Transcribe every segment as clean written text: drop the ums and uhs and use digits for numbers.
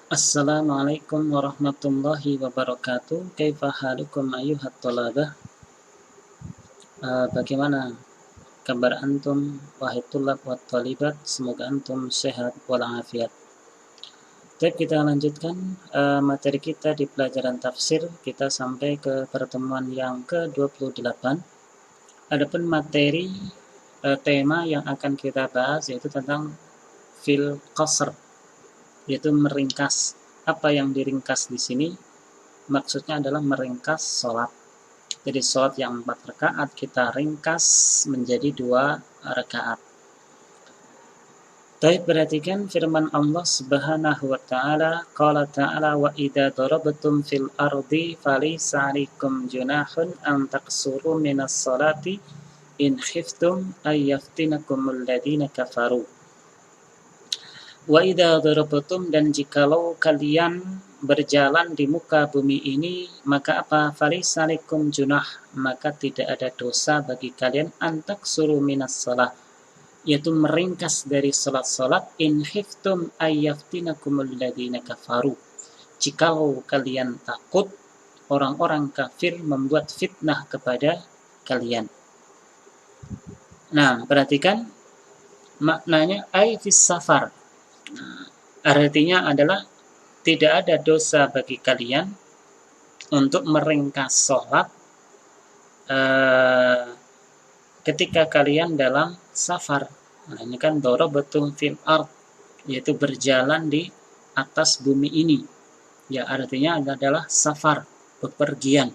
Assalamualaikum warahmatullahi wabarakatuh. Kaifa halukum ayyuhat thalabah? Bagaimana kabar antum wahai tulab wa thalibat? Semoga antum sehat walafiat. Baik, kita lanjutkan materi kita di pelajaran tafsir. Kita sampai ke pertemuan yang ke-28. Adapun materi tema yang akan kita bahas yaitu tentang fil qasr, yaitu meringkas. Apa yang diringkas di sini? Maksudnya adalah meringkas sholat. Jadi sholat yang 4 rakaat kita ringkas menjadi 2 rakaat. Baik, perhatikan firman Allah Subhanahu wa taala, qala ta'ala wa idza darabtum fil ardi falaysa 'alaikum junahun an taqsuru minas salati in khiftum ay yaftinakumul ladzina kafaru. Wa idza darabtum, dan jikalau kalian berjalan di muka bumi ini, maka apa? Falaysa 'alaikum junah, maka tidak ada dosa bagi kalian antak suruh minas shalah, yaitu meringkas dari salat-salat, in khiftum ayyaftinakumul ladzina kafaru, jikalau kalian takut orang-orang kafir membuat fitnah kepada kalian. Nah, perhatikan maknanya ay fis safar. Artinya adalah tidak ada dosa bagi kalian untuk meringkas sholat ketika kalian dalam safar. Nah, ini kan darabatum fil ard, yaitu berjalan di atas bumi ini. Ya, artinya adalah safar, bepergian.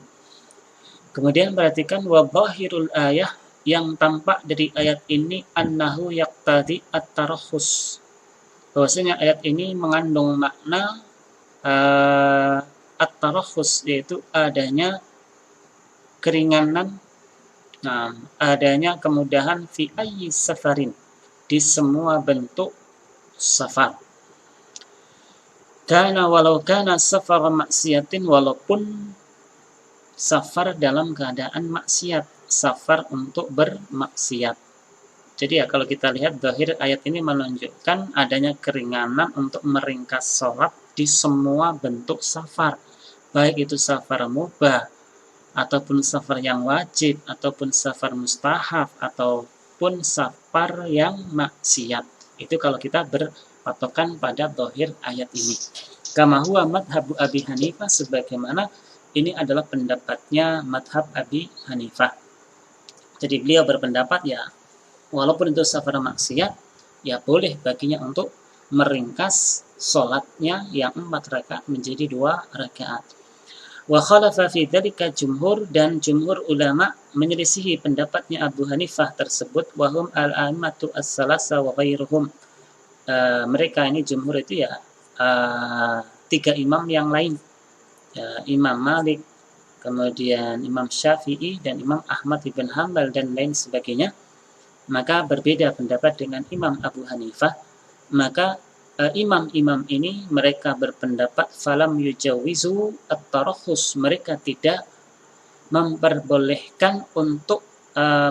Kemudian perhatikan wadhahirul ayah, yang tampak dari ayat ini annahu yaqtadi at-tarakhus, bahwasanya ayat ini mengandung makna at-tarakhus, yaitu adanya keringanan, adanya kemudahan fi ayyi safarin, di semua bentuk safar. Karena walau kana safar maksiatin, walaupun safar dalam keadaan maksiat, safar untuk bermaksiat. Jadi ya, kalau kita lihat zahir ayat ini menunjukkan adanya keringanan untuk meringkas sholat di semua bentuk safar, baik itu safar mubah, ataupun safar yang wajib, ataupun safar mustahab, ataupun safar yang maksiat. Itu kalau kita berpatokan pada zahir ayat ini. Kama huwa madhabu Abi Hanifah, sebagaimana ini adalah pendapatnya madhab Abi Hanifah. Jadi beliau berpendapat ya, walaupun itu safar maksiat, ya boleh baginya untuk meringkas sholatnya yang 4 rakaat menjadi 2 rakaat. Wa khalafa fi dzalika jumhur, dan jumhur ulama menyelisihi pendapatnya Abu Hanifah tersebut, wahum al-a'immatu as-salasa wa ghairuhum. Mereka ini jumhur itu ya 3 imam yang lain, ya, Imam Malik, kemudian Imam Syafi'i, dan Imam Ahmad ibn Hanbal, dan lain sebagainya. Maka berbeda pendapat dengan Imam Abu Hanifah. Maka imam-imam ini mereka berpendapat falam yujawizu at-tarakhus, mereka tidak memperbolehkan untuk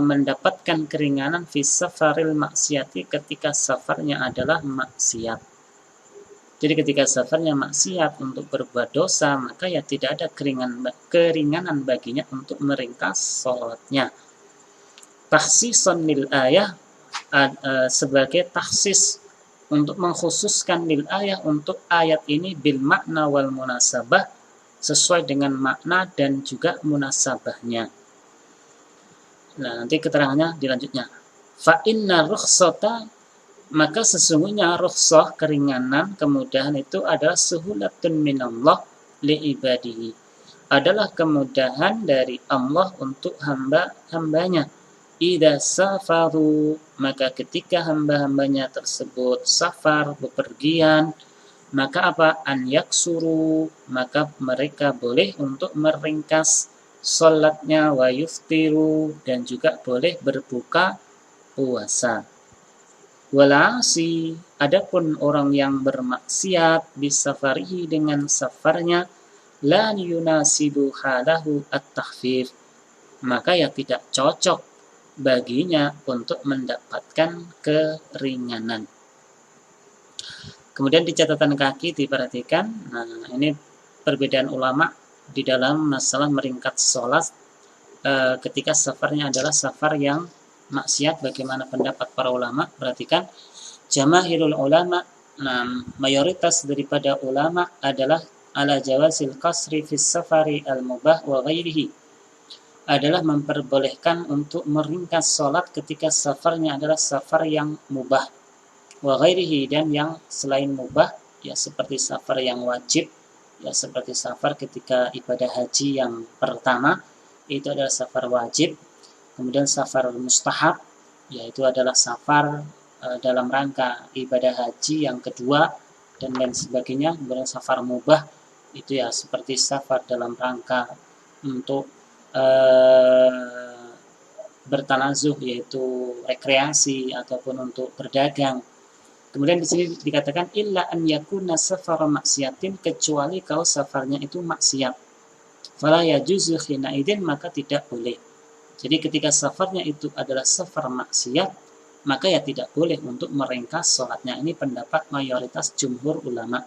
mendapatkan keringanan fi safaril maksiati, ketika safarnya adalah maksiat. Jadi ketika safarnya maksiat untuk berbuat dosa, maka ya tidak ada keringanan baginya untuk meringkas sholatnya. Takhsisan lil ayah, sebagai takhsis, untuk mengkhususkan lil ayah, untuk ayat ini, bil makna wal munasabah, sesuai dengan makna dan juga munasabahnya. Nah, nanti keterangannya dilanjutnya. Fa inna rukhsata, maka sesungguhnya rukhsah, keringanan, kemudahan itu adalah suhulatun minallah li ibadihi, adalah kemudahan dari Allah untuk hamba-hambanya. Idza safaru, maka ketika hamba-hambanya tersebut safar, bepergian, maka apa? An yaksuru, maka mereka boleh untuk meringkas salatnya, wa yuftiru, dan juga boleh berbuka puasa. Walasi, adapun orang yang bermaksiat bisafarihi, dengan safarnya, la yunasibu halahu at-takhfif, maka ya tidak cocok baginya untuk mendapatkan keringanan. Kemudian di catatan kaki diperhatikan, nah ini perbedaan ulama di dalam masalah meringkas sholat ketika safarnya adalah safar yang maksiat. Bagaimana pendapat para ulama? Perhatikan, jamaahirul ulama, nah mayoritas daripada ulama adalah ala jawazil qasri fis safari al-mubah wa ghairihi, adalah memperbolehkan untuk meringkas sholat ketika safarnya adalah safar yang mubah, wa ghairihi, dan yang selain mubah, ya seperti safar yang wajib, ya seperti safar ketika ibadah haji yang pertama, itu adalah safar wajib. Kemudian safar mustahab, yaitu adalah safar dalam rangka ibadah haji yang kedua, dan lain sebagainya. Kemudian safar mubah, itu ya seperti safar dalam rangka untuk bertanazuh, yaitu rekreasi ataupun untuk berdagang. Kemudian di sini dikatakan illa an yakuna safar maksiatin, kecuali kalau safarnya itu maksiat. Fala yajuzu khina idin, maka tidak boleh. Jadi ketika safarnya itu adalah safar maksiat, maka ya tidak boleh untuk meringkas sholatnya. Ini pendapat mayoritas jumhur ulama.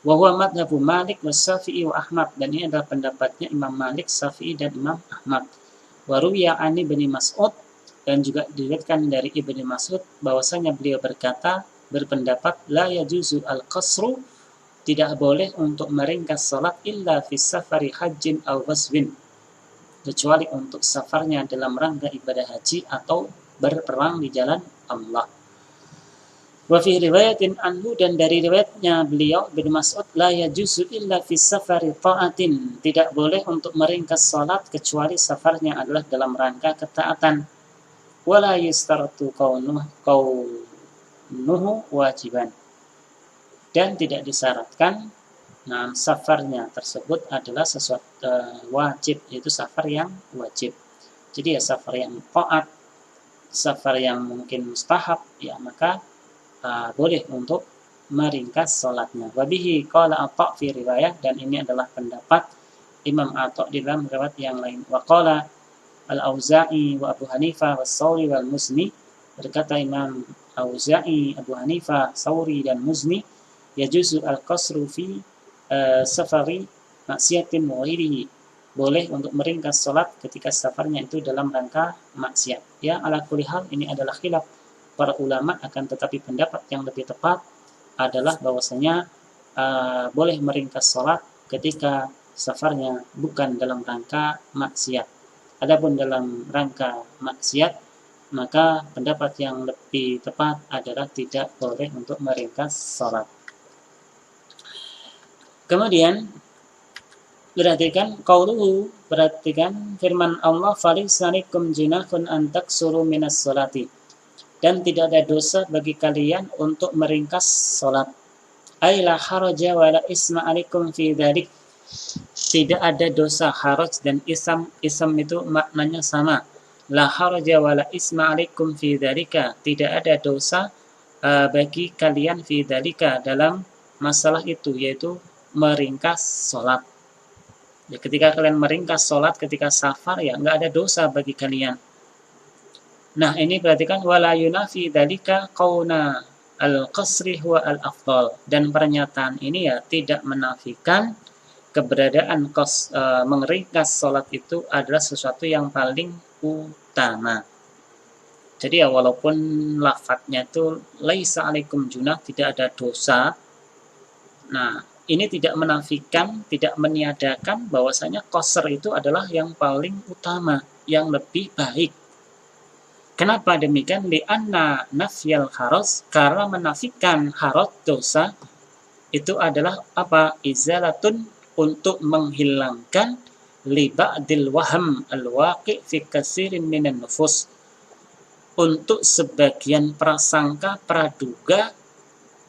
Wa huwa madhabu Malik wa Syafi'i wa Ahmad, dan ini adalah pendapatnya Imam Malik, Syafi'i, dan Imam Ahmad. Wa ruwiya an Ibnu Mas'ud, dan juga diriwayatkan dari Ibnu Mas'ud bahwasanya beliau berpendapat la yajuzu al-qasru, tidak boleh untuk meringkas salat illa fi safari hajjin aw ghazwin, kecuali untuk safarnya dalam rangka ibadah haji atau berperang di jalan Allah. Wa fi riwayatin anhu, dan dari riwayatnya beliau Ibnu Mas'ud, la yajuzu illa fi safari ta'atin, tidak boleh untuk meringkas salat kecuali safarnya adalah dalam rangka ketaatan. Wala yustartu kaunuhu wajiban, dan tidak disyaratkan safarnya tersebut adalah sesuatu wajib, yaitu safar yang wajib. Jadi ya safar yang taat, safar yang mungkin mustahab, ya maka boleh untuk meringkas sholatnya. Wabihi qala Atha fi riwayah, dan ini adalah pendapat Imam Atha di dalam riwayat yang lain. Wa qala Al-Auza'i wa Abu Hanifah wa Sauri wal Muzni, berkata Imam Auza'i, Abu Hanifah, Sauri, dan Muzni, yajuzu al-qasru fi safari maksiatin wa ghairihi, boleh untuk meringkas sholat ketika safarnya itu dalam rangka maksiat. Ya, ala kulli hal ini adalah khilaf para ulama, akan tetapi pendapat yang lebih tepat adalah bahwasanya boleh meringkas sholat ketika safarnya bukan dalam rangka maksiat. Adapun dalam rangka maksiat, maka pendapat yang lebih tepat adalah tidak boleh untuk meringkas sholat. Kemudian perhatikan qauluhu, perhatikan firman Allah, falisanikum junahun an taksuru minas sholati, dan tidak ada dosa bagi kalian untuk meringkas sholat. Ay la haraja wa la isma alaikum fi dzalik, tidak ada dosa. Haraj dan isam itu maknanya sama. La haraja wa la isma alaikum fi dzalika, tidak ada dosa bagi kalian fi dzalika, dalam masalah itu, yaitu meringkas sholat. Ya, ketika kalian meringkas sholat ketika safar, ya nggak ada dosa bagi kalian. Nah, ini perhatikan, wala yunafi dzalika qauna al-qasri huwa al-afdal, dan pernyataan ini ya tidak menafikan keberadaan meringkas sholat itu adalah sesuatu yang paling utama. Jadi ya walaupun lafadznya itu laisa alaikum junah, tidak ada dosa. Nah, ini tidak menafikan, tidak meniadakan bahwasanya qasr itu adalah yang paling utama, yang lebih baik. Kenapa demikian? Li'anna nafyal haraj, karena menafikan haraj, dosa, itu adalah apa? Izalatun, untuk menghilangkan li ba'dil waham al-waqi' fi katsirin minan nufus, untuk sebagian prasangka praduga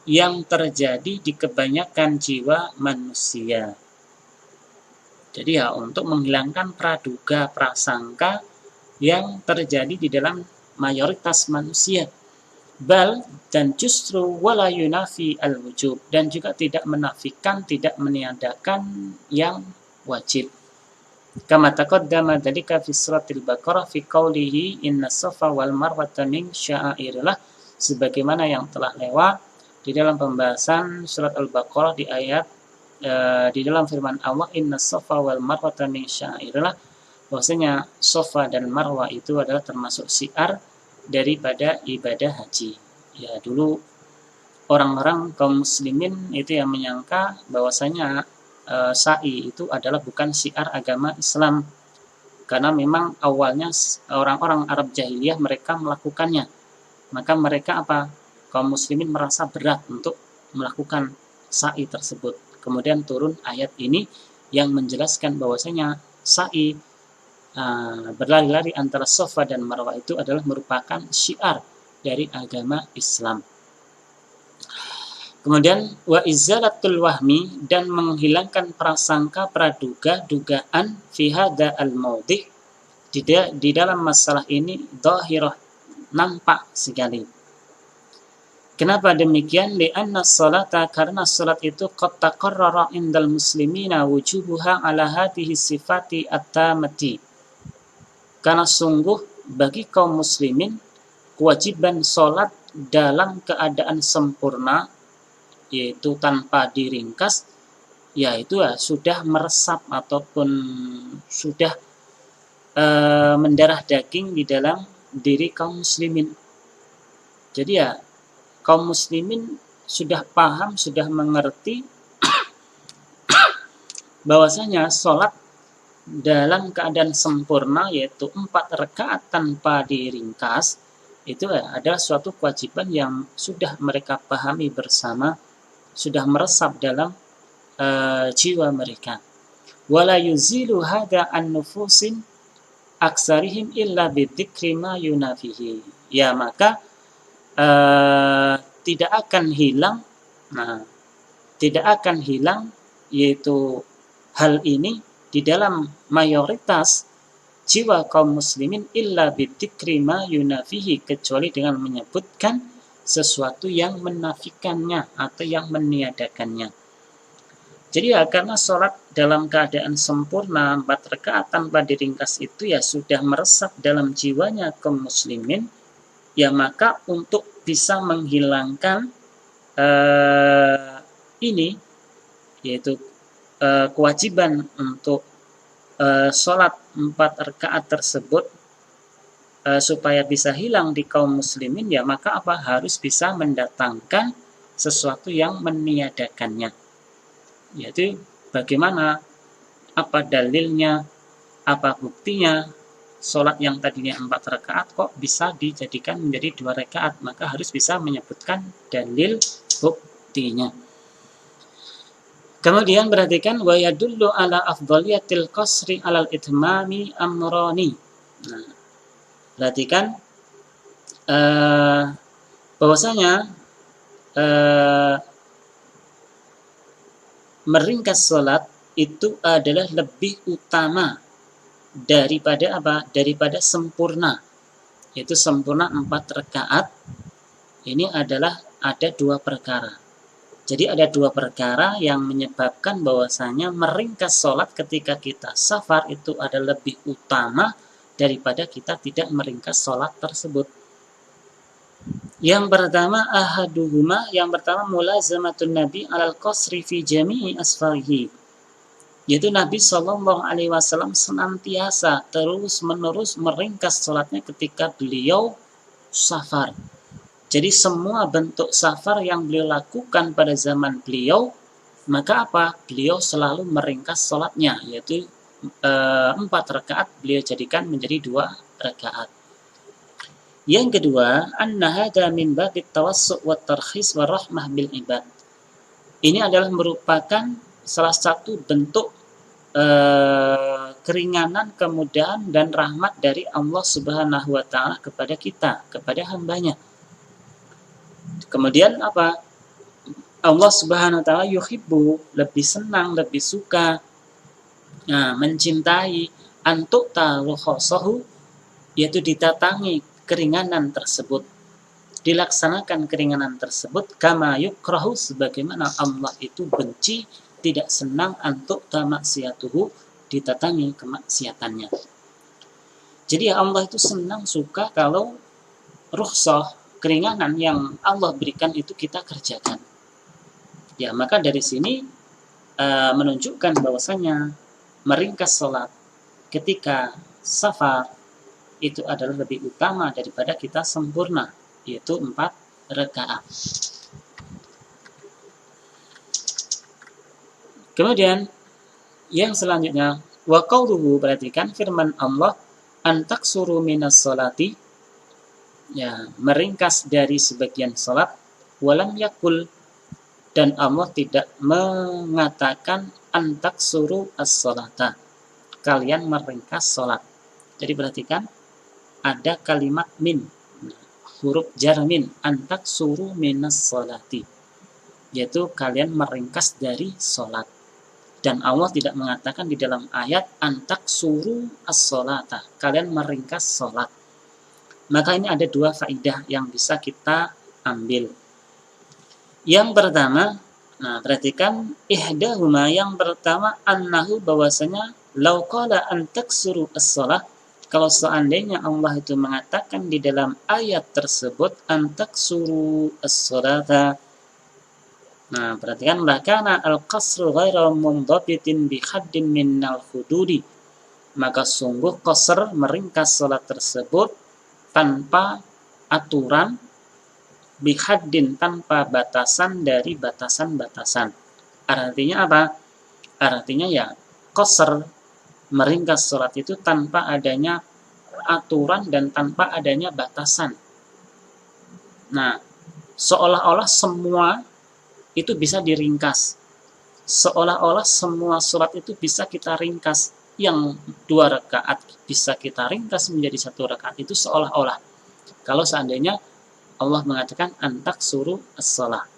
yang terjadi di kebanyakan jiwa manusia. Jadi ya untuk menghilangkan praduga prasangka yang terjadi di dalam mayoritas manusia. Bal, dan justru wala yunafi al-wujub, dan juga tidak menafikan, tidak meniadakan yang wajib. Kama taqaddama dzalika fi suratil Baqarah fi qoulihi inna safa wal marwata min sya'airillah, sebagaimana yang telah lewat di dalam pembahasan surat Al-Baqarah di ayat di dalam firman Allah, inna safa wal marwata min syairillah, bahwasanya Safa dan Marwah itu adalah termasuk syiar daripada ibadah haji. Ya, dulu orang-orang kaum muslimin itu yang menyangka bahwasanya sa'i itu adalah bukan syiar agama Islam, karena memang awalnya orang-orang Arab jahiliyah mereka melakukannya. Maka mereka kaum muslimin merasa berat untuk melakukan sa'i tersebut. Kemudian turun ayat ini yang menjelaskan bahwasanya sa'i berlari-lari antara Safa dan Marwah itu adalah merupakan syiar dari agama Islam. Kemudian wa izalatul wahmi, dan menghilangkan prasangka praduga dugaan fi hadza al-maudhi, di dalam masalah ini dhahirah, nampak sekali. Kenapa demikian? Li'anna sholata, karena salat itu qad taqarrara indal muslimina wujubuha ala hadhihi sifati at-tamati. Karena sungguh bagi kaum muslimin kewajiban salat dalam keadaan sempurna, yaitu tanpa diringkas, yaitu sudah meresap ataupun sudah mendarah daging di dalam diri kaum muslimin. Jadi kaum muslimin sudah paham, sudah mengerti bahwasanya sholat dalam keadaan sempurna, yaitu 4 rakaat tanpa diringkas, itu adalah suatu kewajiban yang sudah mereka pahami bersama, sudah meresap dalam jiwa mereka. Wala yuzilu hadza an nufusin aksarihim illa bidzikri ma yunafihi. Ya, maka tidak akan hilang yaitu hal ini di dalam mayoritas jiwa kaum muslimin illa bidzikri ma yunafihi, kecuali dengan menyebutkan sesuatu yang menafikannya atau yang meniadakannya. Jadi karena sholat dalam keadaan sempurna 4 rakaat tanpa diringkas itu sudah meresap dalam jiwanya kaum muslimin, maka untuk bisa menghilangkan ini, yaitu kewajiban untuk sholat 4 rakaat tersebut, supaya bisa hilang di kaum muslimin, maka harus bisa mendatangkan sesuatu yang meniadakannya, yaitu bagaimana, apa dalilnya, apa buktinya sholat yang tadinya 4 rakaat kok bisa dijadikan menjadi 2 rakaat, maka harus bisa menyebutkan dalil buktinya. Kemudian perhatikan wa yadullu ala afdaliyatil qasri alal itmami amrani. Perhatikan bahwasanya meringkas sholat itu adalah lebih utama daripada sempurna, yaitu sempurna 4 rakaat. Ini adalah ada 2 perkara. Jadi ada 2 perkara yang menyebabkan bahwasanya meringkas sholat ketika kita safar itu adalah lebih utama daripada kita tidak meringkas sholat tersebut. Yang pertama yang pertama mulazamatun Nabi alal qasri fi jami'i asfarihi, yaitu Nabi Shallallahu Alaihi Wasallam senantiasa terus-menerus meringkas sholatnya ketika beliau safar. Jadi semua bentuk safar yang beliau lakukan pada zaman beliau, maka beliau selalu meringkas sholatnya, yaitu 4 rakaat beliau jadikan menjadi 2 rakaat. Yang kedua, anna hadza min babit tawassu' wat tarkhis wa rahmah bil ibad. Ini adalah merupakan salah satu bentuk keringanan, kemudahan dan rahmat dari Allah Subhanahu wa taala kepada kita, kepada hambanya. Kemudian Allah Subhanahu wa taala yuhibbu, lebih senang, lebih suka, mencintai, antuk taruhosohu, yaitu ditatangi keringanan tersebut, dilaksanakan keringanan tersebut, kama yukrahu, sebagaimana Allah itu benci, tidak senang, antuk tamaksiatuhu, ditatangi kemaksiatannya. Jadi Allah itu senang, suka kalau rukhsah, keringanan yang Allah berikan itu kita kerjakan. Ya, maka dari sini menunjukkan bahwasanya meringkas sholat ketika safar itu adalah lebih utama daripada kita sempurna, yaitu 4 rakaat. Kemudian yang selanjutnya, wa qauluhu, perhatikan firman Allah, antaksuru minas sholati, ya, meringkas dari sebagian salat, walam yakul, dan Allah tidak mengatakan antaksuru as-sholata, kalian meringkas salat. Jadi perhatikan ada kalimat min, huruf jar min, antaksuru minas sholati, yaitu kalian meringkas dari salat. Dan Allah tidak mengatakan di dalam ayat antaksuru as-sholata, kalian meringkas salat. Maka ini ada 2 faidah yang bisa kita ambil. Yang pertama, nah perhatikan ihdahuma, yang pertama annahu, bahwasanya law qala antaksuru as-shalah, kalau seandainya Allah itu mengatakan di dalam ayat tersebut antaksuru as-sholata, nah perhatikan, lakana al-qasru ghairu mundhabitin bi haddin minnal hududi, maka sungguh qasr, meringkas salat tersebut tanpa aturan, bihaddin, tanpa batasan dari batasan-batasan. Artinya apa? Artinya ya qasr, meringkas salat itu tanpa adanya aturan dan tanpa adanya batasan. Nah, seolah-olah semua itu bisa diringkas. Seolah-olah semua salat itu bisa kita ringkas. Yang 2 rakaat bisa kita ringkas menjadi 1 rakaat, itu seolah-olah. Kalau seandainya Allah mengatakan antaksuru as-shalah.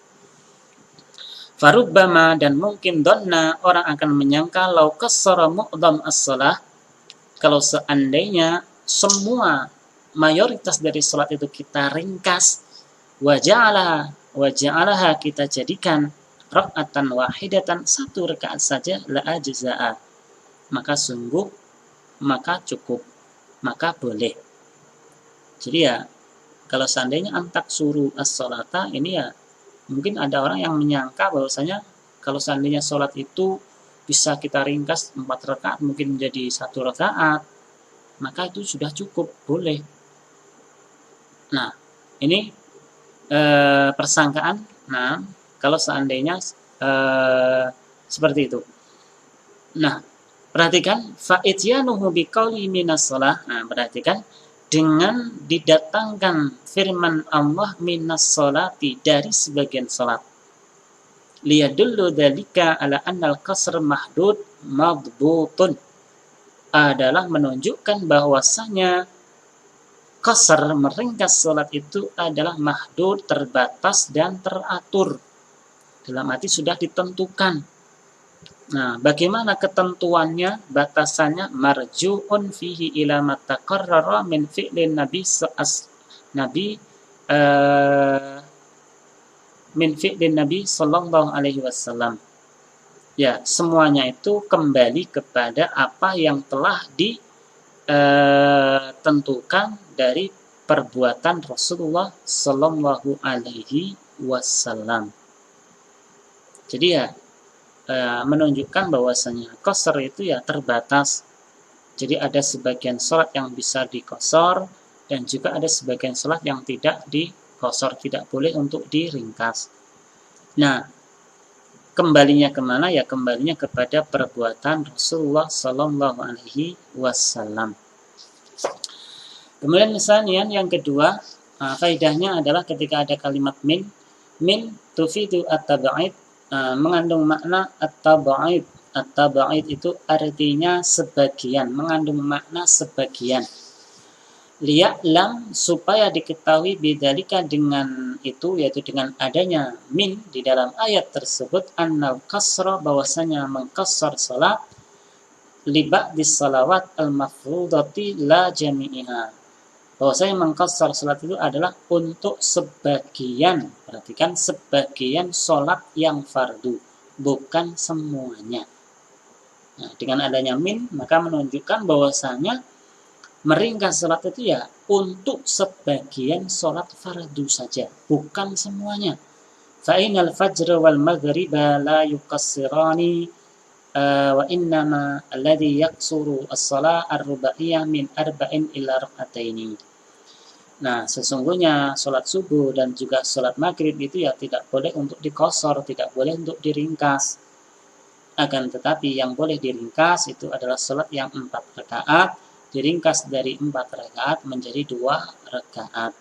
Farubbama, dan mungkin donna, orang akan menyangka, lau qassara mu'dham as-shalah, kalau seandainya semua mayoritas dari salat itu kita ringkas, waja'alaha, kita jadikan rak'atan wahidatan, 1 rakaat saja, la ajza'a, maka sungguh, maka cukup, maka boleh. Jadi ya, kalau seandainya antaksuru as-sholata, ini ya mungkin ada orang yang menyangka bahwasanya kalau seandainya sholat itu bisa kita ringkas 4 rakaat mungkin menjadi 1 rakaat, maka itu sudah cukup, boleh. Nah, ini persangkaan. Nah, kalau seandainya seperti itu. Nah, perhatikan fa'ityanuhu biqauli minas shalah. Nah, perhatikan dengan didatangkan firman Allah minas sholati, dari sebagian salat. Liyadullu dzalika ala annal qasr mahdud madbutun, adalah menunjukkan bahwasanya qasr, meringkas salat itu adalah mahdud, terbatas dan teratur. Dalam arti sudah ditentukan. Nah, bagaimana ketentuannya, batasannya? Marju'un fihi ila ma taqarrara min fi'lin nabi min fi'lin nabi sallallahu alaihi wasallam. Ya, semuanya itu kembali kepada apa yang telah ditentukan dari perbuatan Rasulullah sallallahu alaihi wasallam. Jadi ya, menunjukkan bahwasanya qasr itu ya terbatas. Jadi ada sebagian sholat yang bisa diqasar dan juga ada sebagian sholat yang tidak diqasar, tidak boleh untuk diringkas. Nah, kembalinya kemana? Ya kembalinya kepada perbuatan Rasulullah Sallallahu Alaihi Wasallam. Kemudian misalnya yang kedua, faedahnya adalah ketika ada kalimat min tufidu at-tab'id, mengandung makna at-tab'id. At-tab'id itu artinya sebagian, mengandung makna sebagian. Liya'lam, supaya diketahui, bidzalika, dengan itu, yaitu dengan adanya min di dalam ayat tersebut, annal qasra, bahwasanya mengqassar salat, li ba'dis salawat al-mafrudati la jami'iha, bahwasanya mengqassar salat itu adalah untuk sebagian, perhatikan, sebagian salat yang fardu, bukan semuanya. Nah, dengan adanya min, maka menunjukkan bahwasanya meringkas salat itu ya untuk sebagian sholat fardu saja, bukan semuanya. Fa'inal fajr wal maghriba la yuqassirani wa innama alladhi yaksuru as-salah ar-rubaiyah min arba'in ila rak'ataini. Nah, sesungguhnya sholat subuh dan juga sholat maghrib itu ya tidak boleh untuk dikosor, tidak boleh untuk diringkas. Akan tetapi yang boleh diringkas itu adalah sholat yang 4 rakaat, diringkas dari 4 rakaat menjadi 2 rakaat.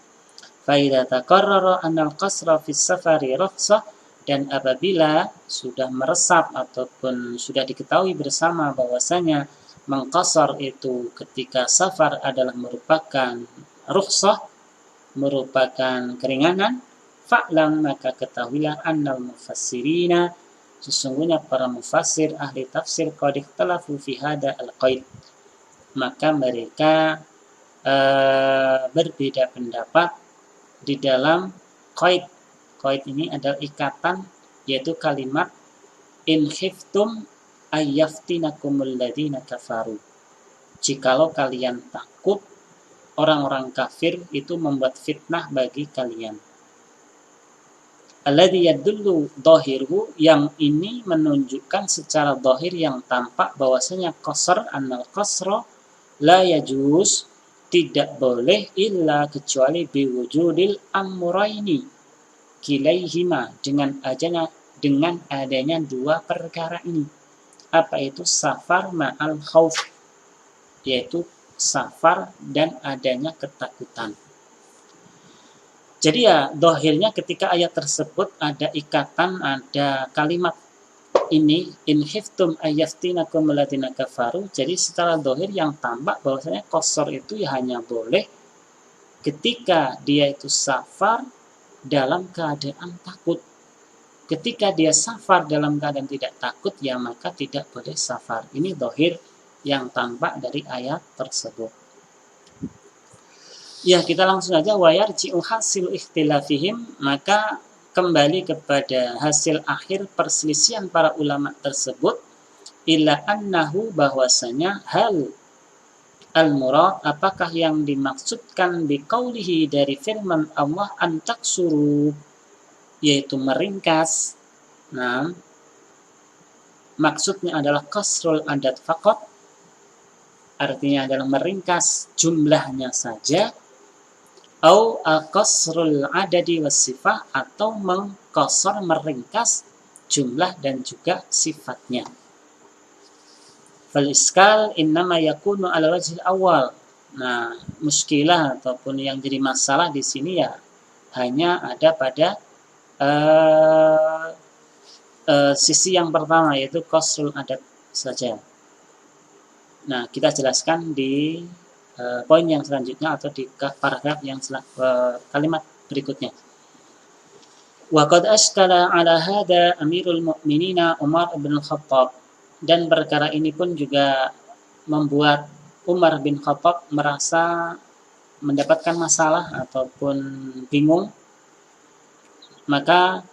Fa'idha taqarrara annal qasra fis safari rukhsah, dan apabila sudah meresap ataupun sudah diketahui bersama bahwasanya mengqasar itu ketika safar adalah merupakan rukhsah, merupakan keringanan, fa'lam, maka ketahuilah annal mufassirina, sesungguhnya para mufassir ahli tafsir qad ikhtalafu fi hada al-qaid, maka mereka berbeda pendapat di dalam qaid. Qaid ini adalah ikatan, yaitu kalimat in khiftum ayyaftinakumul ladina kafaru. Jikalau kalian takut orang-orang kafir itu membuat fitnah bagi kalian. Alladhi yadullu dhahiruhu, yang ini menunjukkan secara dhahir yang tampak bahwasanya qasar annal qasra la yajuz, tidak boleh illa kecuali biwujudil amraini kilaihima, dengan adanya dua perkara ini. Apa itu? Safar ma'al khauf, yaitu safar dan adanya ketakutan. Jadi ya dohirnya ketika ayat tersebut ada ikatan, ada kalimat ini in khiftum ayyaftinakum alladziina kafaru. Jadi secara dohir yang tampak bahwasanya qasar itu ya hanya boleh ketika dia itu safar dalam keadaan takut. Ketika dia safar dalam keadaan tidak takut, ya maka tidak boleh safar. Ini dohir yang tampak dari ayat tersebut. Ya, kita langsung aja wayarji'u hasil ikhtilafihim, maka kembali kepada hasil akhir perselisihan para ulama tersebut, illa annahu, bahwasanya hal al-murad, apakah yang dimaksudkan biqaulihi dari firman Allah antaksuru, yaitu meringkas. Nah, maksudnya adalah qasrul adad faqat, artinya adalah meringkas jumlahnya saja, au qasrul adadi wasifah, atau mengqasar meringkas jumlah dan juga sifatnya. Fal iskal innama yakunu ala wajhil awal. Nah, muskilah ataupun yang jadi masalah di sini ya hanya ada pada sisi yang pertama, yaitu qasrul adad saja. Nah, kita jelaskan di poin yang selanjutnya atau di paragraf yang kalimat berikutnya. Wa qad ashkala ala hada Amirul Mukminina Umar bin Khattab, dan perkara ini pun juga membuat Umar bin Khattab merasa mendapatkan masalah ataupun bingung. Maka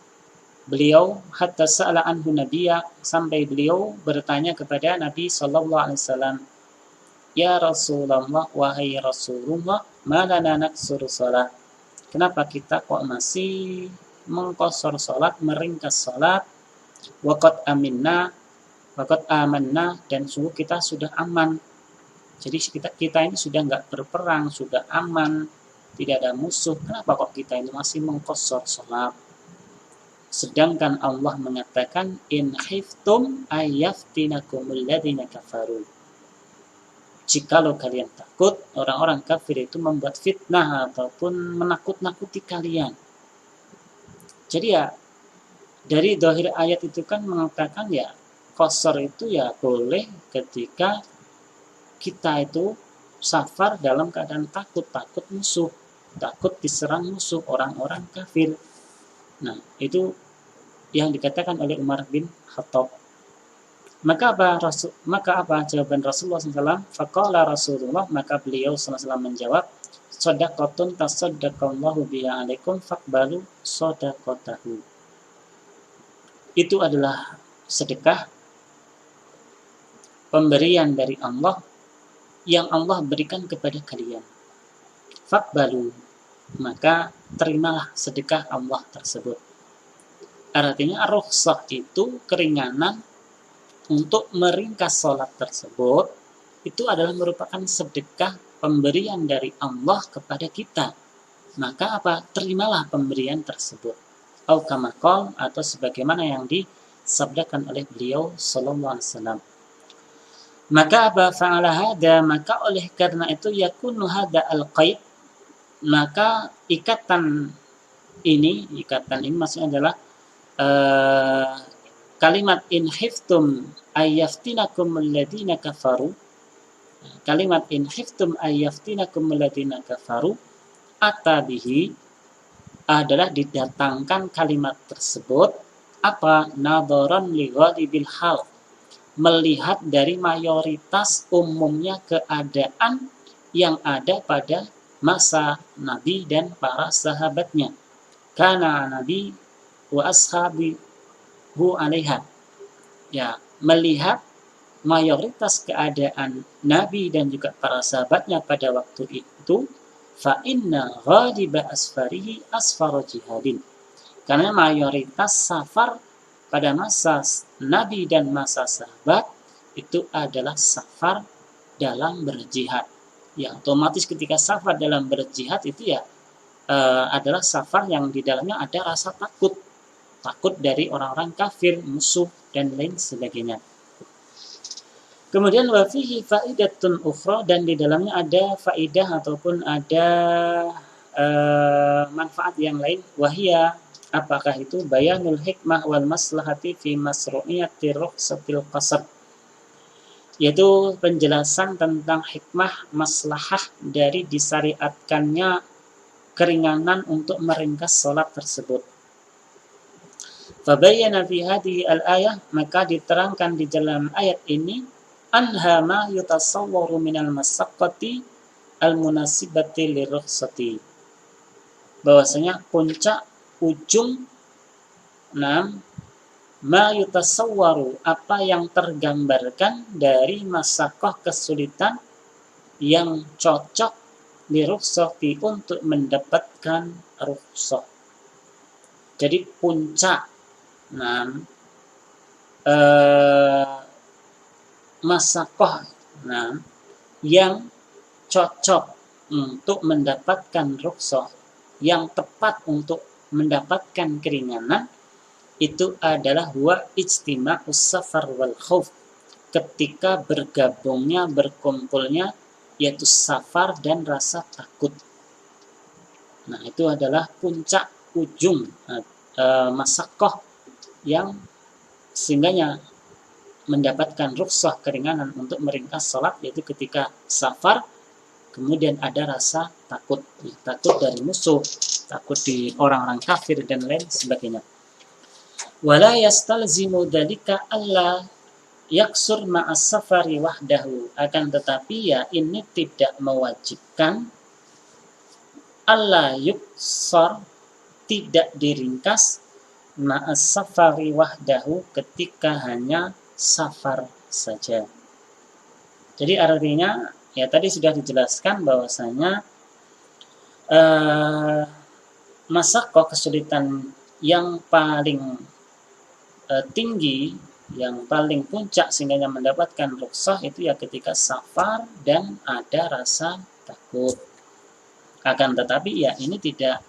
beliau hatta sa'ala anhu nabiyya, sampai beliau bertanya kepada Nabi sallallahu alaihi wasallam, ya Rasulullah, wahai Rasulullah, malana naksuru salat, kenapa kita kok masih mengqasar salat, meringkas salat, waqad amanna, dan sungguh kita sudah aman. Jadi kita ini sudah enggak berperang, sudah aman, tidak ada musuh, kenapa kok kita ini masih mengqasar salat? Sedangkan Allah mengatakan in khiftum ayyaftinakumul ladzina kafaru, jikalau kalian takut orang-orang kafir itu membuat fitnah ataupun menakut-nakuti kalian. Jadi ya dari dohir ayat itu kan mengatakan ya qasar itu ya boleh ketika kita itu safar dalam keadaan takut musuh, takut diserang musuh orang-orang kafir. Nah, itu yang dikatakan oleh Umar bin Khattab. Maka apa jawaban Rasulullah SAW? Faqala Rasulullah, maka beliau SAW menjawab, shadaqatun tasaddaqallahu biha alaikum faqbalu shadaqatahu. Itu adalah sedekah, pemberian dari Allah yang Allah berikan kepada kalian. faqbalu, maka terimalah sedekah Allah tersebut. Artinya rukhsah itu keringanan untuk meringkas sholat tersebut, itu adalah merupakan sedekah pemberian dari Allah kepada kita. Maka apa? Terimalah pemberian tersebut. Au kama qala, atau sebagaimana yang disabdakan oleh beliau sallallahu alaihi wasallam. Maka apa? Fa'ala hada, maka oleh karena itu yakunu hada al-qaid, maka ikatan ini maksudnya adalah kalimat in khiftum ayyaftinakum alladhina kafaru, kalimat in khiftum ayyaftinakum alladhina kafaru atabihi adalah didatangkan kalimat tersebut apa? Nadharan li ghalibil hal, melihat dari mayoritas umumnya keadaan yang ada pada masa Nabi dan para sahabatnya. Kana Nabi wa ashabihu alaiha, ya, melihat mayoritas keadaan Nabi dan juga para sahabatnya pada waktu itu, fa inna ghaliba asfarihi asfaru jihadin, karena mayoritas safar pada masa Nabi dan masa sahabat itu adalah safar dalam berjihad. Ya, otomatis ketika safar dalam berjihad itu ya adalah safar yang di dalamnya ada rasa takut dari orang-orang kafir, musuh, dan lain sebagainya. Kemudian wafihi faidatun ukhra, dan di dalamnya ada faidah ataupun ada manfaat yang lain. Wahia, apakah itu? Bayanul hikmah wal maslahati fi masru'iyati rukhsatil qasr, yaitu penjelasan tentang hikmah maslahah dari disyariatkannya keringanan untuk meringkas sholat tersebut. Fabayyana fi hadhihi al-ayah, maka diterangkan di dalam ayat ini, anha ma yutasawwaru minal masyaqqati al-munasibati lirukhsati, bahwasanya puncak ujung ma yutasawwaru, apa yang tergambarkan dari masyaqqah kesulitan yang cocok lirukhsati, untuk mendapatkan rukhsah. Jadi puncak masyaqqah yang cocok untuk mendapatkan rukhsah, yang tepat untuk mendapatkan keringanan, itu adalah huwa ijtima'us safar wal khauf, ketika bergabungnya, berkumpulnya, yaitu safar dan rasa takut. Nah, itu adalah puncak ujung masyaqqah yang sehingganya mendapatkan rukhsah keringanan untuk meringkas sholat, yaitu ketika safar, kemudian ada rasa takut, takut dari musuh, takut di orang-orang kafir dan lain sebagainya. Wala yastalzimu dzalika alla yaksur ma'as safari wahdahu, akan tetapi ya ini tidak mewajibkan alla yuksar, tidak diringkas, ma'as safari wahdahu, ketika hanya safar saja. Jadi artinya ya tadi sudah dijelaskan bahwasanya masyaqqah kesulitan yang paling tinggi, yang paling puncak sehingga mendapatkan rukhsah itu ya ketika safar dan ada rasa takut. Akan tetapi ya ini tidak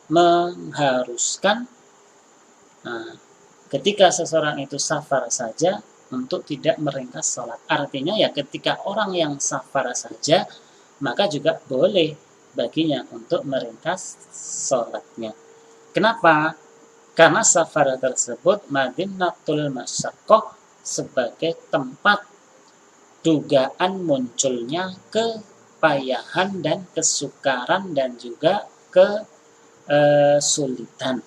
mengharuskan ketika seseorang itu safar saja untuk tidak meringkas sholat. Artinya ya ketika orang yang safar saja, maka juga boleh baginya untuk meringkas sholatnya. Kenapa? Karena safar tersebut madinatul masyaqqah, sebagai tempat dugaan munculnya kepayahan dan kesukaran dan juga kesulitan.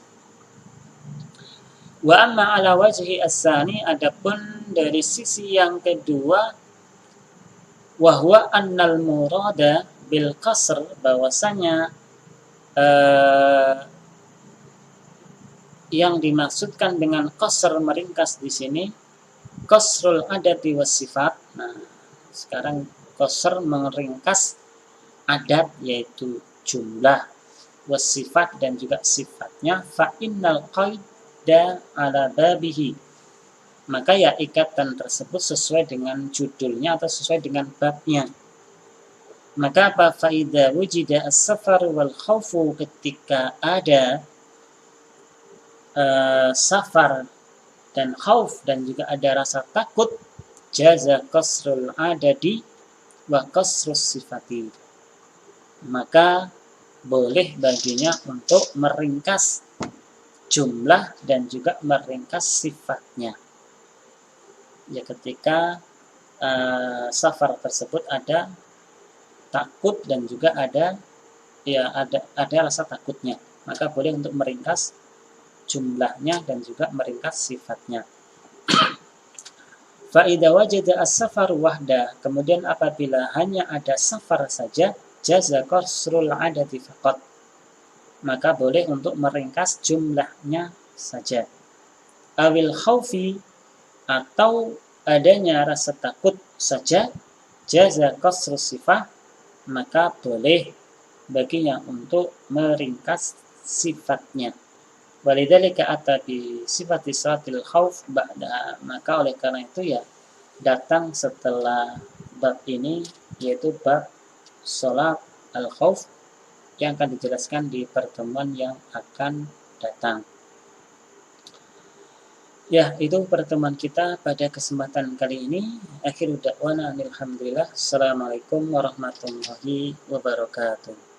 Wa amma ala wajhi as-sani, adapun dari sisi yang kedua, wahwa annal murada bil qasr, bahwasanya yang dimaksudkan dengan qasr, meringkas di sini, qasrul adati was sifat. Nah, sekarang qasr meringkas adat yaitu jumlah, wasifat dan juga sifatnya, fa innal qaida ala babihi, maka ya ikatan tersebut sesuai dengan judulnya atau sesuai dengan babnya. Maka apa? Faida wujida as-safar wal khawfu, ketika ada safar dan khauf dan juga ada rasa takut, jaza qasrul adadi wa qasrus sifati, maka boleh baginya untuk meringkas jumlah dan juga meringkas sifatnya. Ya, ketika safar tersebut ada takut dan juga ada rasa takutnya, maka boleh untuk meringkas jumlahnya dan juga meringkas sifatnya. Fa idza wajada as-safar wahda, kemudian apabila hanya ada safar saja, jaza qasrul adadi faqat, maka boleh untuk meringkas jumlahnya saja. Awil khaufi, atau adanya rasa takut saja, jaza qasrus sifah, maka boleh baginya untuk meringkas sifatnya. Walidzalika ata bi sifati salatil khauf ba'da, maka oleh karena itu ya datang setelah bab ini, yaitu bab salat al-khauf yang akan dijelaskan di pertemuan yang akan datang. Ya, itu pertemuan kita pada kesempatan kali ini. Akhiru da'wana alhamdulillah. Assalamualaikum warahmatullahi wabarakatuh.